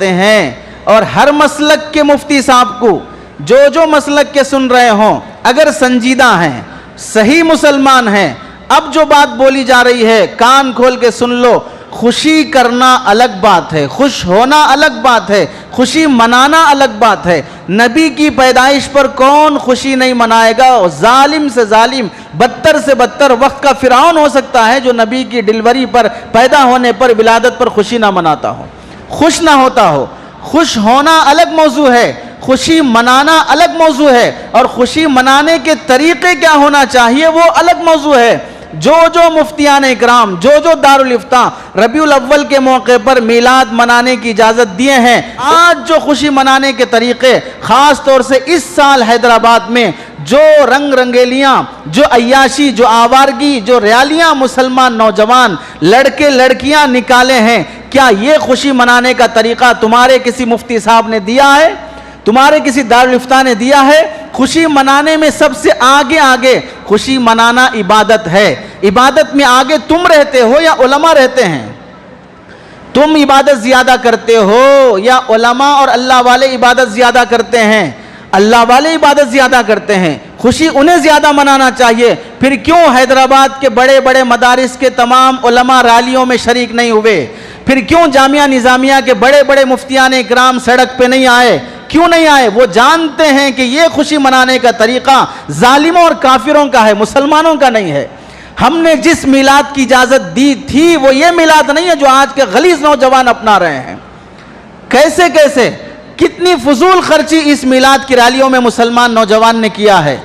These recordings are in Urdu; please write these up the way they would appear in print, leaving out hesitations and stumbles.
ہیں اور ہر مسلک کے مفتی صاحب کو جو مسلک کے سن رہے ہوں اگر سنجیدہ ہیں صحیح مسلمان ہیں اب جو بات بولی جا رہی ہے کان کھول کے سن لو. خوشی کرنا الگ بات ہے, خوش ہونا الگ بات ہے, خوشی منانا الگ بات ہے. نبی کی پیدائش پر کون خوشی نہیں منائے گا؟ ظالم سے ظالم, بدتر سے بدتر وقت کا فرعون ہو سکتا ہے جو نبی کی ڈلیوری پر, پیدا ہونے پر, ولادت پر خوشی نہ مناتا ہو, خوش نہ ہوتا ہو. خوش ہونا الگ موضوع ہے, خوشی منانا الگ موضوع ہے, اور خوشی منانے کے طریقے کیا ہونا چاہیے وہ الگ موضوع ہے. جو مفتیان اکرام جو دارالافتاء ربیع الاول کے موقع پر میلاد منانے کی اجازت دیے ہیں, آج جو خوشی منانے کے طریقے خاص طور سے اس سال حیدرآباد میں جو رنگ رنگیلیاں, جو عیاشی, جو آوارگی, جو ریالیاں مسلمان نوجوان لڑکے لڑکیاں نکالے ہیں, کیا یہ خوشی منانے کا طریقہ تمہارے کسی مفتی صاحب نے دیا ہے؟ تمہارے کسی دارالافتاء نے دیا ہے؟ خوشی منانے میں سب سے آگے خوشی منانا عبادت ہے. عبادت میں آگے تم رہتے ہو یا علماء رہتے ہیں؟ تم عبادت زیادہ کرتے ہو یا علماء اور اللہ والے عبادت زیادہ کرتے ہیں؟ اللہ والے عبادت زیادہ کرتے ہیں, خوشی انہیں زیادہ منانا چاہیے. پھر کیوں حیدرآباد کے بڑے بڑے مدارس کے تمام علماء ریلیوں میں شریک نہیں ہوئے؟ پھر کیوں جامعہ نظامیہ کے بڑے بڑے مفتیان اکرام سڑک پہ نہیں آئے؟ کیوں نہیں آئے؟ وہ جانتے ہیں کہ یہ خوشی منانے کا طریقہ ظالموں اور کافروں کا ہے, مسلمانوں کا نہیں ہے. ہم نے جس میلاد کی اجازت دی تھی وہ یہ میلاد نہیں ہے جو آج کے غلیظ نوجوان اپنا رہے ہیں. کیسے کتنی فضول خرچی اس میلاد کی ریلیوں میں مسلمان نوجوان نے کیا ہے.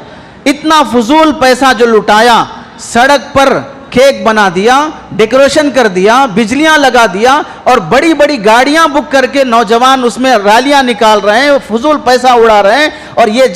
اتنا فضول پیسہ جو لٹایا, سڑک پر کیک بنا دیا, ڈیکوریشن کر دیا, بجلیاں لگا دیا, اور بڑی بڑی گاڑیاں بک کر کے نوجوان اس میں ریلیاں نکال رہے ہیں, فضول پیسہ اڑا رہے ہیں. اور یہ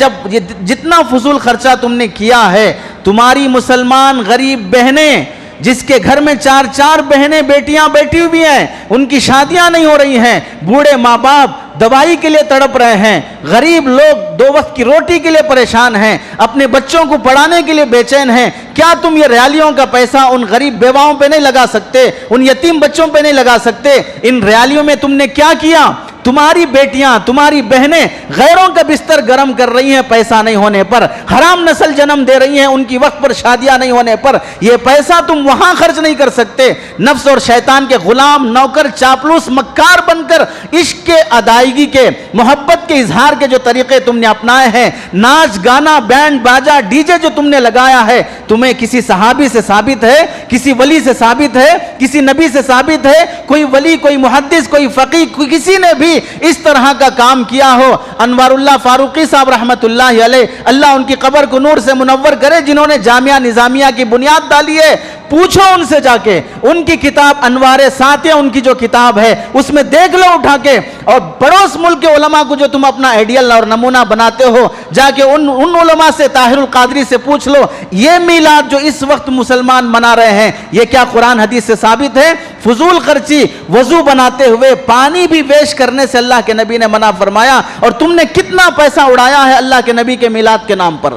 جتنا فضول خرچہ تم نے کیا ہے, تمہاری مسلمان غریب بہنیں جس کے گھر میں 4 بہنیں بیٹیاں بیٹھی ہوئی ہیں, ان کی شادیاں نہیں ہو رہی ہیں, بوڑھے ماں باپ دوائی کے لیے تڑپ رہے ہیں, غریب لوگ 2 وقت کی روٹی کے لیے پریشان ہیں, اپنے بچوں کو پڑھانے کے لیے بے چین ہیں. کیا تم یہ ریلیوں کا پیسہ ان غریب بیواؤں پہ نہیں لگا سکتے, ان یتیم بچوں پہ نہیں لگا سکتے؟ ان ریلیوں میں تم نے کیا کیا؟ تمہاری بیٹیاں, تمہاری بہنیں غیروں کا بستر گرم کر رہی ہیں پیسہ نہیں ہونے پر, حرام نسل جنم دے رہی ہیں ان کی وقت پر شادیاں نہیں ہونے پر. یہ پیسہ تم وہاں خرچ نہیں کر سکتے. نفس اور شیطان کے غلام, نوکر, چاپلوس, مکار بن کر عشق کے ادائیگی کے, محبت کے اظہار کے جو طریقے تم نے اپنائے ہیں, ناچ گانا, بینڈ باجا, ڈی جے جو تم نے لگایا ہے, تمہیں کسی صحابی سے ثابت ہے, کسی ولی سے ثابت ہے, کسی نبی سے ثابت ہے؟ کوئی ولی, کوئی محدث, کوئی فقیہ, کسی نے بھی اس طرح کا کام کیا ہو؟ انوار اللہ فاروقی صاحب رحمت اللہ علیہ, اللہ ان کی قبر کو نور سے منور کرے, جنہوں نے جامعہ نظامیہ کی بنیاد ڈالی ہے, پوچھو ان سے جا کے, ان کی کتاب انوار ساتیہ, ان کی جو کتاب ہے اس میں دیکھ لو اٹھا کے. اور پڑوس ملک کے علماء کو جو تم اپنا آئیڈیل اور نمونہ بناتے ہو, جا کے ان علماء سے, طاہر القادری سے پوچھ لو, یہ میلاد جو اس وقت مسلمان منا رہے ہیں یہ کیا قرآن حدیث سے ثابت ہے؟ فضول خرچی, وضو بناتے ہوئے پانی بھی ویسٹ کرنے سے اللہ کے نبی نے منع فرمایا, اور تم نے کتنا پیسہ اڑایا ہے اللہ کے نبی کے میلاد کے نام پر.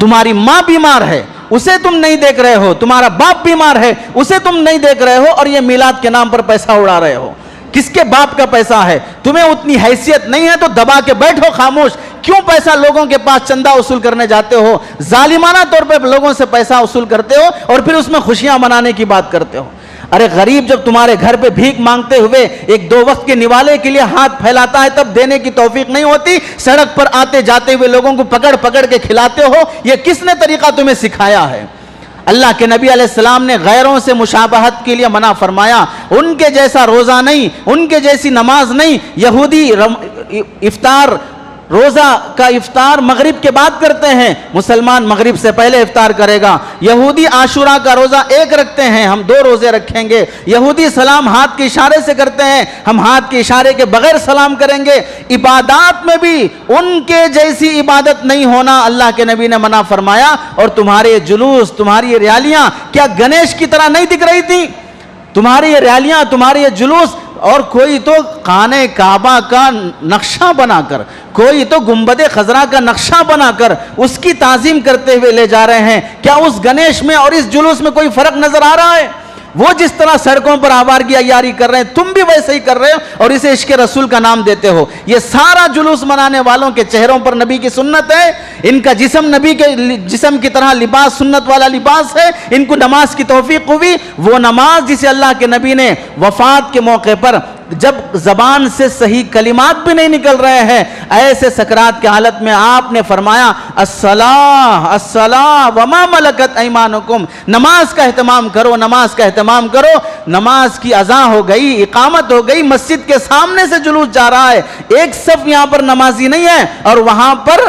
تمہاری ماں بیمار ہے, اسے تم نہیں دیکھ رہے ہو, تمہارا باپ بیمار ہے, اسے تم نہیں دیکھ رہے ہو, اور یہ میلاد کے نام پر پیسہ اڑا رہے ہو. کس کے باپ کا پیسہ ہے؟ تمہیں اتنی حیثیت نہیں ہے تو دبا کے بیٹھو خاموش. کیوں پیسہ لوگوں کے پاس چندہ وصول کرنے جاتے ہو, ظالمانہ طور پہ لوگوں سے پیسہ وصول کرتے ہو, اور پھر اس میں خوشیاں منانے کی بات کرتے ہو؟ ارے غریب جب تمہارے گھر پہ بھیک مانگتے ہوئے 1-2 وقت کے نوالے کے لیے ہاتھ پھیلاتا ہے تب دینے کی توفیق نہیں ہوتی, سڑک پر آتے جاتے ہوئے لوگوں کو پکڑ کے کھلاتے ہو. یہ کس نے طریقہ تمہیں سکھایا ہے؟ اللہ کے نبی علیہ السلام نے غیروں سے مشابہت کے لیے منع فرمایا. ان کے جیسا روزہ نہیں, ان کے جیسی نماز نہیں. یہودی روزہ کا افطار مغرب کے بعد کرتے ہیں, مسلمان مغرب سے پہلے افطار کرے گا. یہودی عاشورہ کا روزہ 1 رکھتے ہیں, ہم 2 روزے رکھیں گے. یہودی سلام ہاتھ کے اشارے سے کرتے ہیں, ہم ہاتھ کے اشارے کے بغیر سلام کریں گے. عبادات میں بھی ان کے جیسی عبادت نہیں ہونا اللہ کے نبی نے منع فرمایا. اور تمہارے جلوس, تمہاری یہ ریالیاں کیا گنیش کی طرح نہیں دکھ رہی تھی؟ تمہاری یہ ریالیاں, تمہارے یہ جلوس, اور کوئی تو خانہ کعبہ کا نقشہ بنا کر, کوئی تو گنبد خضرا کا نقشہ بنا کر اس کی تعظیم کرتے ہوئے لے جا رہے ہیں. کیا اس گنیش میں اور اس جلوس میں کوئی فرق نظر آ رہا ہے؟ وہ جس طرح سڑکوں پر آوارگی عیاری کر رہے ہیں تم بھی ویسے ہی کر رہے ہو اور اسے عشق رسول کا نام دیتے ہو. یہ سارا جلوس منانے والوں کے چہروں پر نبی کی سنت ہے, ان کا جسم نبی کے جسم کی طرح لباس سنت والا لباس ہے, ان کو نماز کی توفیق ہوئی, وہ نماز جسے اللہ کے نبی نے وفات کے موقع پر جب زبان سے صحیح کلمات بھی نہیں نکل رہے ہیں, ایسے سکرات کی حالت میں آپ نے فرمایا الصلاۃ الصلاۃ وما ملکت ایمانکم, نماز کا اہتمام کرو, نماز کا اہتمام کرو. نماز کی اذان ہو گئی, اقامت ہو گئی, مسجد کے سامنے سے جلوس جا رہا ہے, ایک صف یہاں پر نمازی نہیں ہے اور وہاں پر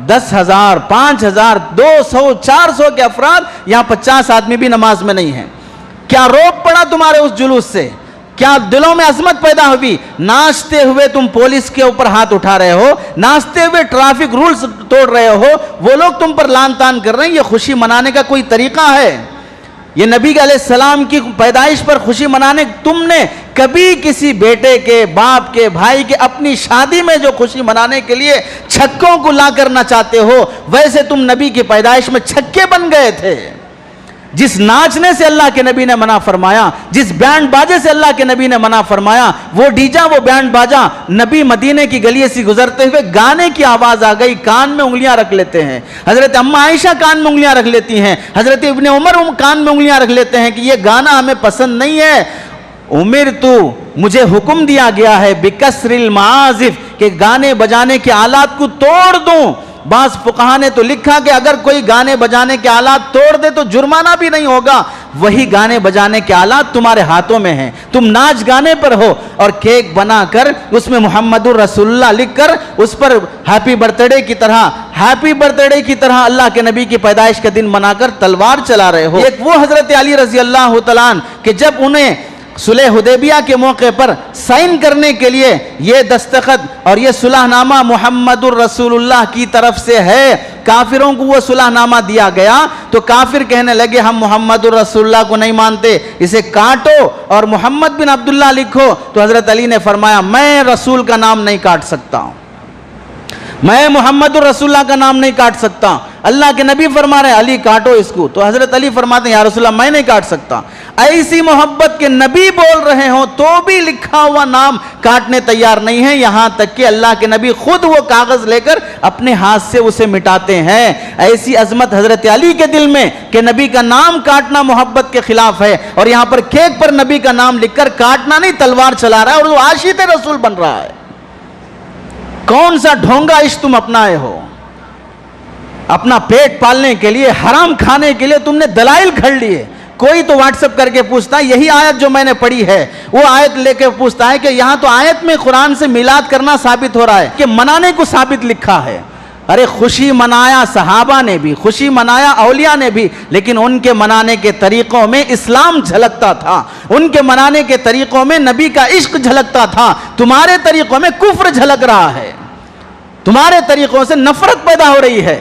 10,000 5,000 200 400 کے افراد, یہاں 50 آدمی بھی نماز میں نہیں ہیں. کیا روک پڑا تمہارے اس جلوس سے؟ کیا دلوں میں عظمت پیدا ہوئی؟ ناچتے ہوئے تم پولیس کے اوپر ہاتھ اٹھا رہے ہو, ناچتے ہوئے ٹریفک رولز توڑ رہے ہو, وہ لوگ تم پر لان تان کر رہے ہیں. یہ خوشی منانے کا کوئی طریقہ ہے؟ یہ نبی علیہ السلام کی پیدائش پر خوشی منانے, تم نے کبھی کسی بیٹے کے, باپ کے, بھائی کے اپنی شادی میں جو خوشی منانے کے لیے چھکوں کو لا کرنا چاہتے ہو, ویسے تم نبی کی پیدائش میں چھکے بن گئے تھے. جس ناچنے سے اللہ کے نبی نے منع فرمایا, جس بینڈ باجے سے اللہ کے نبی نے منع فرمایا, وہ ڈیجا وہ بینڈ باجا, نبی مدینے کی گلی سے گزرتے ہوئے گانے کی آواز آ گئی, کان میں انگلیاں رکھ لیتے ہیں. حضرت اماں عائشہ کان میں انگلیاں رکھ لیتی ہیں, حضرت ابن عمر کان میں انگلیاں رکھ لیتے ہیں کہ یہ گانا ہمیں پسند نہیں ہے. امرتو, مجھے حکم دیا گیا ہے, بکسر المعازف, کہ گانے بجانے کے آلات کو توڑ دوں. بعض فقہا نے تو لکھا کہ اگر کوئی گانے بجانے کے آلات توڑ دے تو جرمانہ بھی نہیں ہوگا. وہی گانے بجانے کے آلات تمہارے ہاتھوں میں ہیں, تم ناچ گانے پر ہو, اور کیک بنا کر اس میں محمد الرسول اللہ لکھ کر اس پر ہیپی برتھڈے کی طرح اللہ کے نبی کی پیدائش کا دن منا کر تلوار چلا رہے ہو. ایک وہ حضرت علی رضی اللہ تعالیٰ عنہ کہ جب انہیں صلح حدیبیہ کے موقع پر سائن کرنے کے لیے یہ دستخط اور یہ صلح نامہ محمد الرسول اللہ کی طرف سے ہے, کافروں کو وہ صلح نامہ دیا گیا تو کافر کہنے لگے ہم محمد الرسول اللہ کو نہیں مانتے, اسے کاٹو اور محمد بن عبداللہ لکھو. تو حضرت علی نے فرمایا میں رسول کا نام نہیں کاٹ سکتا ہوں, میں محمد الرسول اللہ کا نام نہیں کاٹ سکتا. اللہ کے نبی فرما رہے ہیں علی کاٹو اس کو, تو حضرت علی فرماتے ہیں یا رسول اللہ میں نہیں کاٹ سکتا. ایسی محبت کے نبی بول رہے ہوں تو بھی لکھا ہوا نام کاٹنے تیار نہیں ہے, یہاں تک کہ اللہ کے نبی خود وہ کاغذ لے کر اپنے ہاتھ سے اسے مٹاتے ہیں. ایسی عظمت حضرت علی کے دل میں کہ نبی کا نام کاٹنا محبت کے خلاف ہے, اور یہاں پر کیک پر نبی کا نام لکھ کر کاٹنا نہیں تلوار چلا رہا ہے اور وہ عاشق رسول بن رہا ہے. کون سا ڈھونگا عشق تم اپنائے ہو؟ اپنا پیٹ پالنے کے لیے, حرام کھانے کے لیے تم نے دلائل کھڑ لیے. کوئی تو واٹس اپ کر کے پوچھتا ہے یہی آیت جو میں نے پڑھی ہے, وہ آیت لے کے پوچھتا ہے کہ یہاں تو آیت میں قرآن سے میلاد کرنا ثابت ہو رہا ہے کہ منانے کو ثابت لکھا ہے. ارے خوشی منایا صحابہ نے بھی, خوشی منایا اولیاء نے بھی, لیکن ان کے منانے کے طریقوں میں اسلام جھلکتا تھا, ان کے منانے کے طریقوں میں نبی کا عشق جھلکتا تھا. تمہارے طریقوں میں کفر جھلک رہا ہے, تمہارے طریقوں سے نفرت پیدا ہو رہی ہے.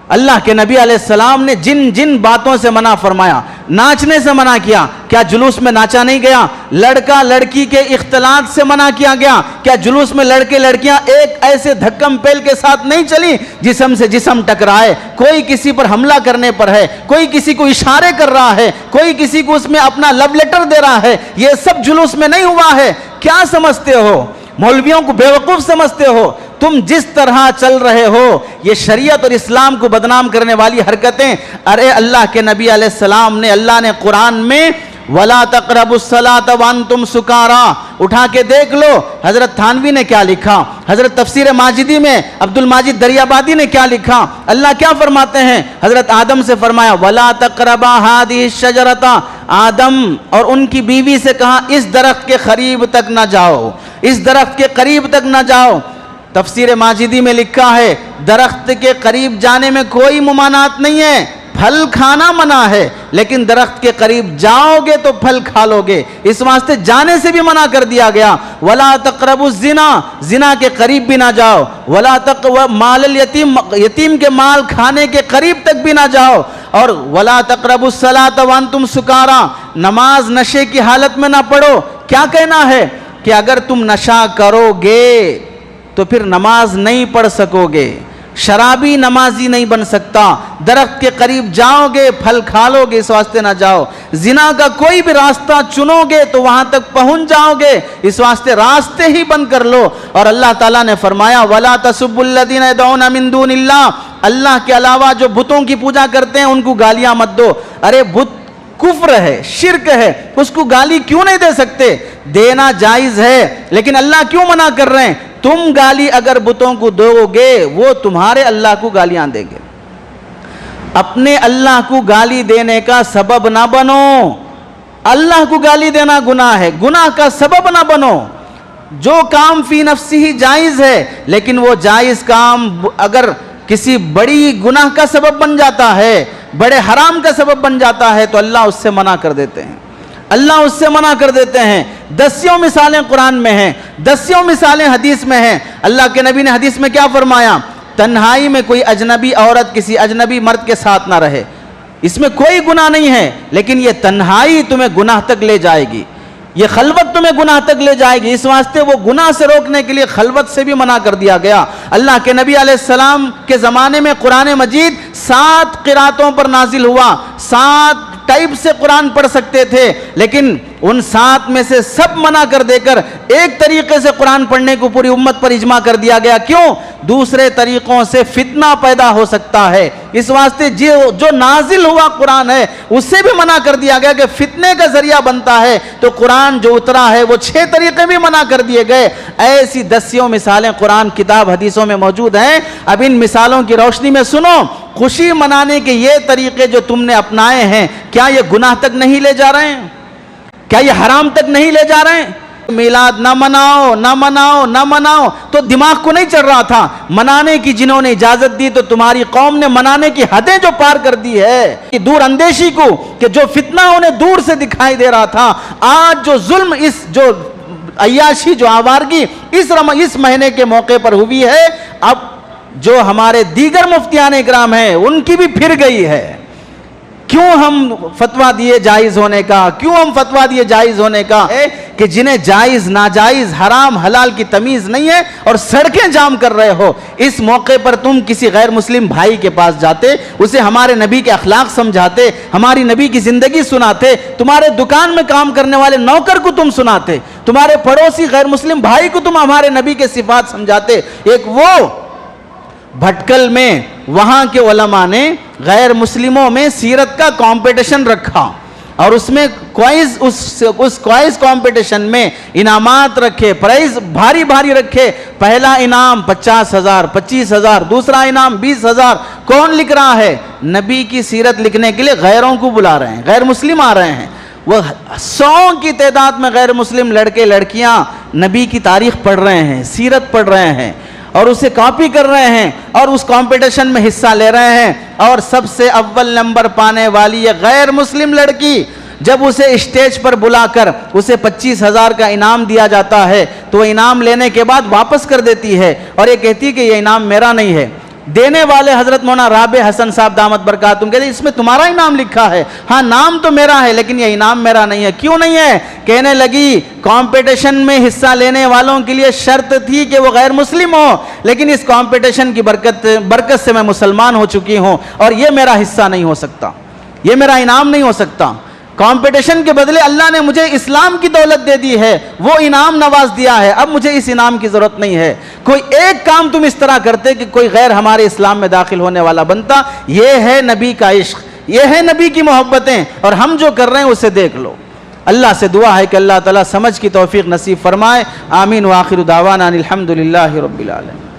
اللہ کے نبی علیہ السلام نے جن جن باتوں سے منع فرمایا, ناچنے سے منع کیا, کیا جلوس میں ناچا نہیں گیا؟ لڑکا لڑکی کے اختلاط سے منع کیا گیا, کیا جلوس میں لڑکے لڑکیاں ایک ایسے دھکم پیل کے ساتھ نہیں چلی جسم سے جسم ٹکرائے؟ کوئی کسی پر حملہ کرنے پر ہے, کوئی کسی کو اشارے کر رہا ہے, کوئی کسی کو اس میں اپنا لو لیٹر دے رہا ہے, یہ سب جلوس میں نہیں ہوا ہے. کیا سمجھتے ہو؟ مولویوں کو بیوقوف سمجھتے ہو؟ تم جس طرح چل رہے ہو یہ شریعت اور اسلام کو بدنام کرنے والی حرکتیں. ارے اللہ کے نبی علیہ السلام نے, اللہ نے قرآن میں وَلَا تَقْرَبُوا الصَّلَاةَ وَأَنْتُمْ سُكَارَىٰ اٹھا کے دیکھ لو. حضرت تھانوی نے کیا لکھا, حضرت تفسیر ماجدی میں عبد الماجد دریابادی نے کیا لکھا, اللہ کیا فرماتے ہیں؟ حضرت آدم سے فرمایا وَلَا تَقْرَبَا هَٰذِهِ الشَّجَرَةَ, آدم اور ان کی بیوی سے کہا اس درخت کے قریب تک نہ جاؤ, اس درخت کے قریب تک نہ جاؤ. تفسیر ماجدی میں لکھا ہے درخت کے قریب جانے میں کوئی ممانعت نہیں ہے, پھل کھانا منع ہے, لیکن درخت کے قریب جاؤ گے تو پھل کھا لو گے, اس واسطے جانے سے بھی منع کر دیا گیا. وَلَا تَقْرَبُوا الزِّنَا, زنا کے قریب بھی نہ جاؤ. وَلَا تَقْرَبُوا مَالَ الْيَتِيمِ, یتیم کے مال کھانے کے قریب تک بھی نہ جاؤ. اور وَلَا تَقْرَبُوا الصَّلَاةَ وَأَنْتُمْ سُكَارَىٰ, نماز نشے کی حالت میں نہ پڑھو. کیا کہنا ہے کہ اگر تم نشہ کرو گے تو پھر نماز نہیں پڑھ سکو گے, شرابی نمازی نہیں بن سکتا، درخت کے قریب جاؤ گے پھل کھا لو گے، اس واسطے نہ جاؤ، زنا کا کوئی بھی راستہ چنو گے تو وہاں تک پہنچ جاؤ گے، اس واسطے راستے ہی بند کر لو۔ اور اللہ تعالیٰ نے فرمایا وَلَا تَسُبُّوا الَّذِينَ يَدْعُونَ مِن دُونِ اللَّهِ، اللہ کے علاوہ جو بتوں کی پوجا کرتے ہیں ان کو گالیاں مت دو۔ ارے بت کفر ہے، شرک ہے، اس کو گالی کیوں نہیں دے سکتے؟ دینا جائز ہے، لیکن اللہ کیوں منع کر رہے ہیں؟ تم گالی اگر بتوں کو دو گے وہ تمہارے اللہ کو گالیاں دیں گے۔ اپنے اللہ کو گالی دینے کا سبب نہ بنو، اللہ کو گالی دینا گناہ ہے، گناہ کا سبب نہ بنو۔ جو کام فی نفسی ہی جائز ہے، لیکن وہ جائز کام اگر کسی بڑی گناہ کا سبب بن جاتا ہے، بڑے حرام کا سبب بن جاتا ہے تو اللہ اس سے منع کر دیتے ہیں، اللہ اس سے منع کر دیتے ہیں۔ دسیوں مثالیں قرآن میں ہیں، دسیوں مثالیں حدیث میں ہیں۔ اللہ کے نبی نے حدیث میں کیا فرمایا؟ تنہائی میں کوئی اجنبی عورت کسی اجنبی مرد کے ساتھ نہ رہے، اس میں کوئی گناہ نہیں ہے، لیکن یہ تنہائی تمہیں گناہ تک لے جائے گی، یہ خلوت تمہیں گناہ تک لے جائے گی، اس واسطے وہ گناہ سے روکنے کے لیے خلوت سے بھی منع کر دیا گیا۔ اللہ کے نبی علیہ السلام کے زمانے میں قرآن مجید 7 قراتوں پر نازل ہوا، 7 ٹائپ سے قرآن پڑھ سکتے تھے، لیکن ان 7 میں سے سب منع کر دے کر ایک طریقے سے قرآن پڑھنے کو پوری امت پر اجماع کر دیا گیا۔ کیوں؟ دوسرے طریقوں سے فتنہ پیدا ہو سکتا ہے، اس واسطے جو نازل ہوا قرآن ہے اس سے بھی منع کر دیا گیا کہ فتنے کا ذریعہ بنتا ہے، تو قرآن جو اترا ہے وہ 6 طریقے بھی منع کر دیے گئے۔ ایسی دسیوں مثالیں قرآن کتاب حدیثوں میں موجود ہیں۔ اب ان مثالوں کی روشنی میں سنو، خوشی منانے کے یہ طریقے جو تم نے اپنائے ہیں، کیا یہ گناہ تک نہیں لے جا رہے ہیں؟ کیا یہ حرام تک نہیں لے جا رہے ہیں؟ میلاد نہ مناؤ نہ مناؤ نہ مناؤ تو دماغ کو نہیں چل رہا تھا، منانے کی جنہوں نے اجازت دی تو تمہاری قوم نے منانے کی حدیں جو پار کر دی ہے، دور اندیشی کو کہ جو فتنہ انہیں دور سے دکھائی دے رہا تھا، آج جو ظلم، اس جو عیاشی، جو آوارگی اس مہینے کے موقع پر ہوئی ہے، اب جو ہمارے دیگر مفتیان اکرام ہیں ان کی بھی پھر گئی ہے۔ کیوں ہم فتویٰ دیے جائز ہونے کا؟ کیوں ہم فتویٰ دیے جائز ہونے کا کہ جنہیں جائز ناجائز حرام حلال کی تمیز نہیں ہے اور سڑکیں جام کر رہے ہو، اس موقع پر تم کسی غیر مسلم بھائی کے پاس جاتے، اسے ہمارے نبی کے اخلاق سمجھاتے، ہماری نبی کی زندگی سناتے، تمہارے دکان میں کام کرنے والے نوکر کو تم سناتے، تمہارے پڑوسی غیر مسلم بھائی کو تم ہمارے نبی کے صفات سمجھاتے۔ ایک وہ بھٹکل میں وہاں کے علماء نے غیر مسلموں میں سیرت کا کمپٹیشن رکھا اور اس میں اس کوئز کمپٹیشن میں انعامات رکھے، پرائز بھاری بھاری رکھے۔ پہلا انعام 50,000 25,000، دوسرا انعام 20,000۔ کون لکھ رہا ہے؟ نبی کی سیرت لکھنے کے لیے غیروں کو بلا رہے ہیں، غیر مسلم آ رہے ہیں، وہ 100 کی تعداد میں غیر مسلم لڑکے لڑکیاں نبی کی تاریخ پڑھ رہے ہیں، سیرت پڑھ رہے ہیں اور اسے کاپی کر رہے ہیں اور اس کمپٹیشن میں حصہ لے رہے ہیں، اور سب سے اول نمبر پانے والی یہ غیر مسلم لڑکی جب اسے اسٹیج پر بلا کر اسے 25,000 کا انعام دیا جاتا ہے تو وہ انعام لینے کے بعد واپس کر دیتی ہے اور یہ کہتی ہے کہ یہ انعام میرا نہیں ہے۔ دینے والے حضرت مولانا رابع حسن صاحب دامت برکاتہم کہتے ہیں اس میں تمہارا انعام لکھا ہے، ہاں نام تو میرا ہے لیکن یہ انعام میرا نہیں ہے۔ کیوں نہیں ہے؟ کہنے لگی کمپٹیشن میں حصہ لینے والوں کے لیے شرط تھی کہ وہ غیر مسلم ہو، لیکن اس کمپٹیشن کی برکت سے میں مسلمان ہو چکی ہوں اور یہ میرا حصہ نہیں ہو سکتا، یہ میرا انعام نہیں ہو سکتا۔ کمپٹیشن کے بدلے اللہ نے مجھے اسلام کی دولت دے دی ہے، وہ انعام نواز دیا ہے، اب مجھے اس انعام کی ضرورت نہیں ہے۔ کوئی ایک کام تم اس طرح کرتے کہ کوئی غیر ہمارے اسلام میں داخل ہونے والا بنتا، یہ ہے نبی کا عشق، یہ ہے نبی کی محبتیں، اور ہم جو کر رہے ہیں اسے دیکھ لو۔ اللہ سے دعا ہے کہ اللہ تعالیٰ سمجھ کی توفیق نصیب فرمائے۔ آمین وآخر دعوانا الحمدللہ رب العالمین۔